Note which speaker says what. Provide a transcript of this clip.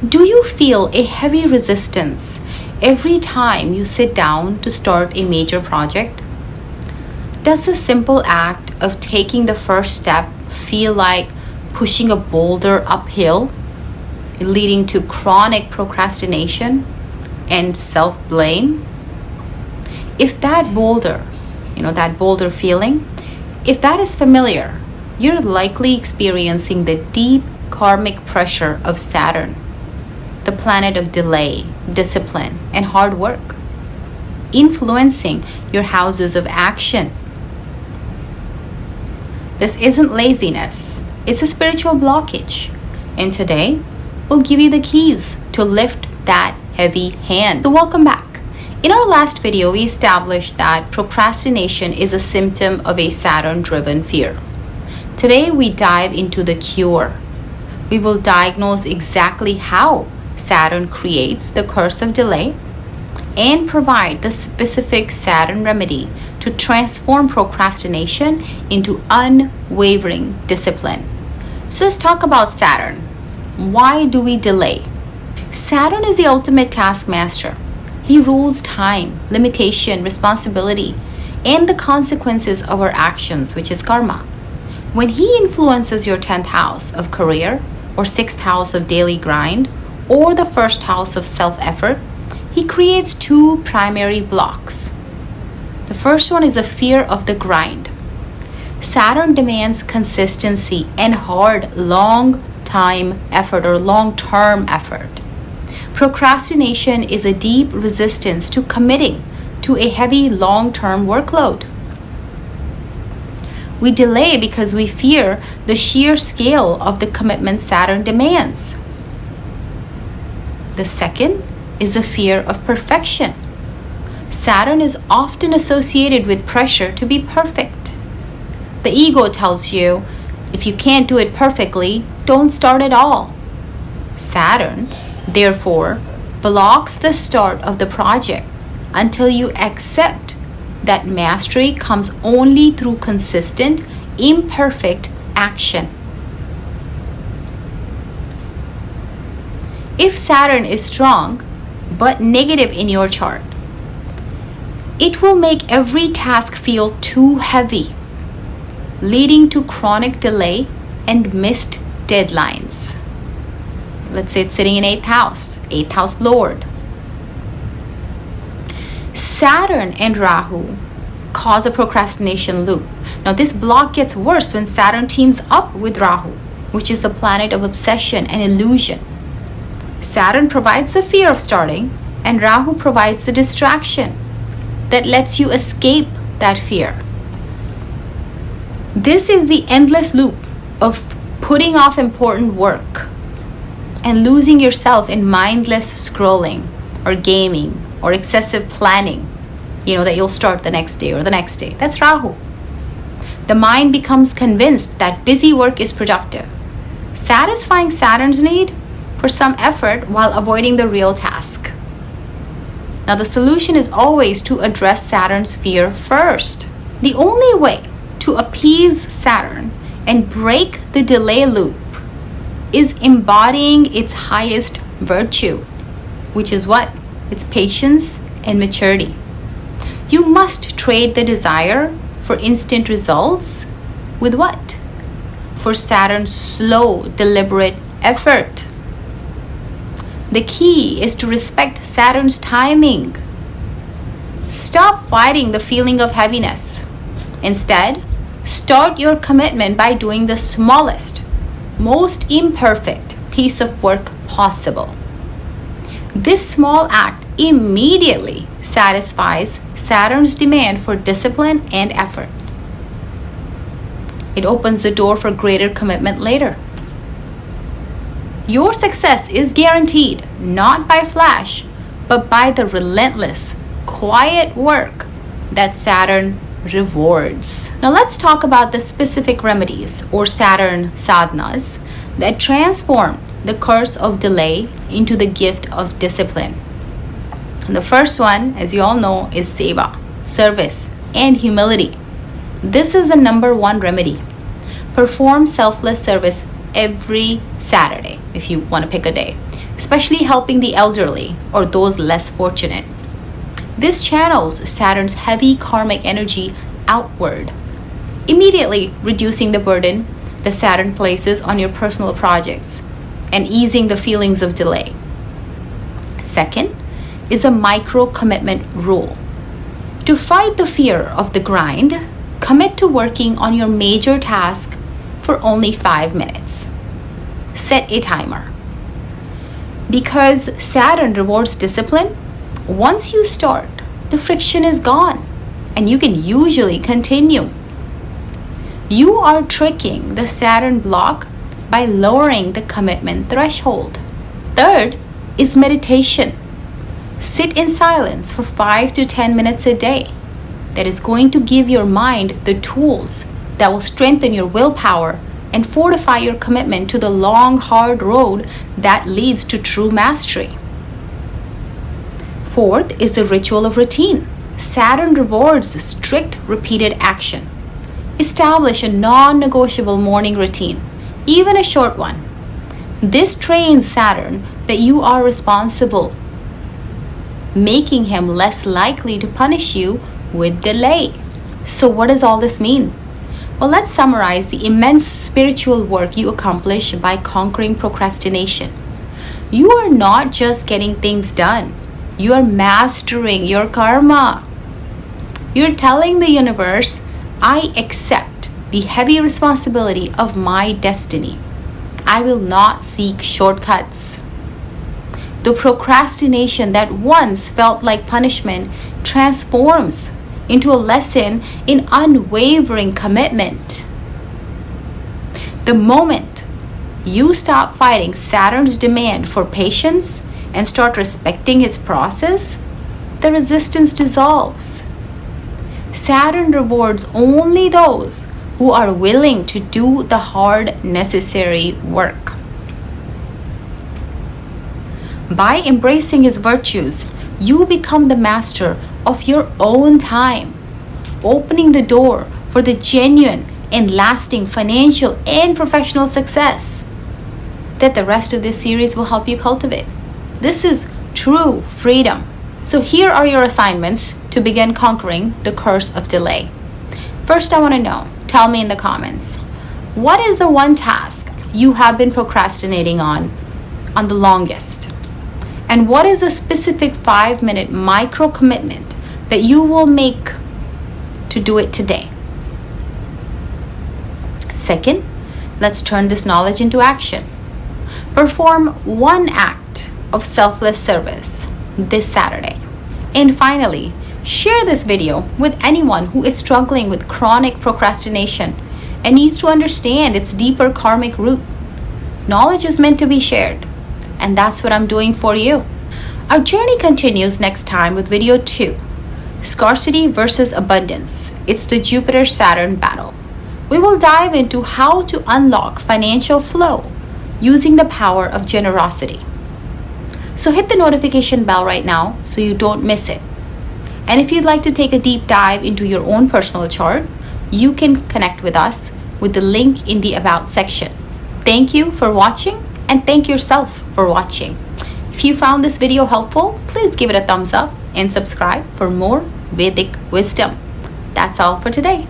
Speaker 1: Do you feel a heavy resistance every time you sit down to start a major project? Does the simple act of taking the first step feel like pushing a boulder uphill, leading to chronic procrastination and self-blame? If that boulder, that boulder feeling, if that is familiar, you're likely experiencing the deep karmic pressure of Saturn, the planet of delay, discipline, and hard work, influencing your houses of action. This isn't laziness, it's a spiritual blockage. And today, we'll give you the keys to lift that heavy hand. So welcome back. In our last video, we established that procrastination is a symptom of a Saturn-driven fear. Today, we dive into the cure. We will diagnose exactly how Saturn creates the curse of delay and provide the specific Saturn remedy to transform procrastination into unwavering discipline. So let's talk about Saturn. Why do we delay? Saturn is the ultimate taskmaster. He rules time, limitation, responsibility, and the consequences of our actions, which is karma. When he influences your 10th house of career, or 6th house of daily grind, or the 1st house of self-effort, he creates two primary blocks. The first one is a fear of the grind. Saturn demands consistency and hard, long-time effort or long-term effort. Procrastination is a deep resistance to committing to a heavy long-term workload. We delay because we fear the sheer scale of the commitment Saturn demands. The second is a fear of perfection. Saturn is often associated with pressure to be perfect. The ego tells you, if you can't do it perfectly, don't start at all. Saturn, therefore, blocks the start of the project until you accept that mastery comes only through consistent, imperfect action. If Saturn is strong but negative in your chart, it will make every task feel too heavy, leading to chronic delay and missed deadlines. Let's say it's sitting in 8th house Lord. Saturn and Rahu cause a procrastination loop. Now this block gets worse when Saturn teams up with Rahu, which is the planet of obsession and illusion. Saturn provides the fear of starting, and Rahu provides the distraction that lets you escape that fear. This is the endless loop of putting off important work and losing yourself in mindless scrolling or gaming or excessive planning, that you'll start the next day or the next day. That's Rahu. The mind becomes convinced that busy work is productive, satisfying Saturn's need for some effort while avoiding the real task. Now, the solution is always to address Saturn's fear first. The only way to appease Saturn and break the delay loop is embodying its highest virtue, which is what? It's patience and maturity. You must trade the desire for instant results with what? For Saturn's slow, deliberate effort. The key is to respect Saturn's timing. Stop fighting the feeling of heaviness. Instead, start your commitment by doing the smallest, most imperfect piece of work possible. This small act immediately satisfies Saturn's demand for discipline and effort. It opens the door for greater commitment later. Your success is guaranteed not by flash, but by the relentless, quiet work that Saturn rewards. Now let's talk about the specific remedies or Saturn sadhanas that transform the curse of delay into the gift of discipline. And the first one, as you all know, is seva, service, and humility. This is the number one remedy. Perform selfless service every Saturday, if you want to pick a day. especially helping the elderly or those less fortunate. This channels Saturn's heavy karmic energy outward, immediately reducing the burden the Saturn places on your personal projects and easing the feelings of delay. Second is a micro commitment rule. To fight the fear of the grind, commit to working on your major task for only 5 minutes. Set a timer. Because Saturn rewards discipline, once you start, the friction is gone and you can usually continue. You are tricking the Saturn block by lowering the commitment threshold. Third is meditation. Sit in silence for 5 to 10 minutes a day. That is going to give your mind the tools that will strengthen your willpower and fortify your commitment to the long, hard road that leads to true mastery. Fourth is the ritual of routine. Saturn rewards strict, repeated action. Establish a non-negotiable morning routine, even a short one. This trains Saturn that you are responsible, making him less likely to punish you with delay. So what does all this mean? Well, let's summarize the immense spiritual work you accomplish by conquering procrastination. You are not just getting things done. You are mastering your karma. You're telling the universe, I accept the heavy responsibility of my destiny. I will not seek shortcuts. The procrastination that once felt like punishment transforms into a lesson in unwavering commitment. The moment you stop fighting Saturn's demand for patience and start respecting his process, the resistance dissolves. Saturn rewards only those who are willing to do the hard, necessary work. By embracing his virtues, you become the master of your own time, opening the door for the genuine and lasting financial and professional success that the rest of this series will help you cultivate. This is true freedom. So here are your assignments to begin conquering the curse of delay. First, I want to know, tell me in the comments, what is the one task you have been procrastinating on the longest? And what is the specific 5-minute micro commitment that you will make to do it today? Second, let's turn this knowledge into action. Perform one act of selfless service this Saturday. And finally, share this video with anyone who is struggling with chronic procrastination and needs to understand its deeper karmic root. Knowledge is meant to be shared, and that's what I'm doing for you. Our journey continues next time with video 2, Scarcity versus Abundance. It's the Jupiter-Saturn battle. We will dive into how to unlock financial flow using the power of generosity. So hit the notification bell right now so you don't miss it. And if you'd like to take a deep dive into your own personal chart, you can connect with us with the link in the About section. Thank you for watching, and thank yourself for watching. If you found this video helpful, please give it a thumbs up and subscribe for more Vedic wisdom. That's all for today.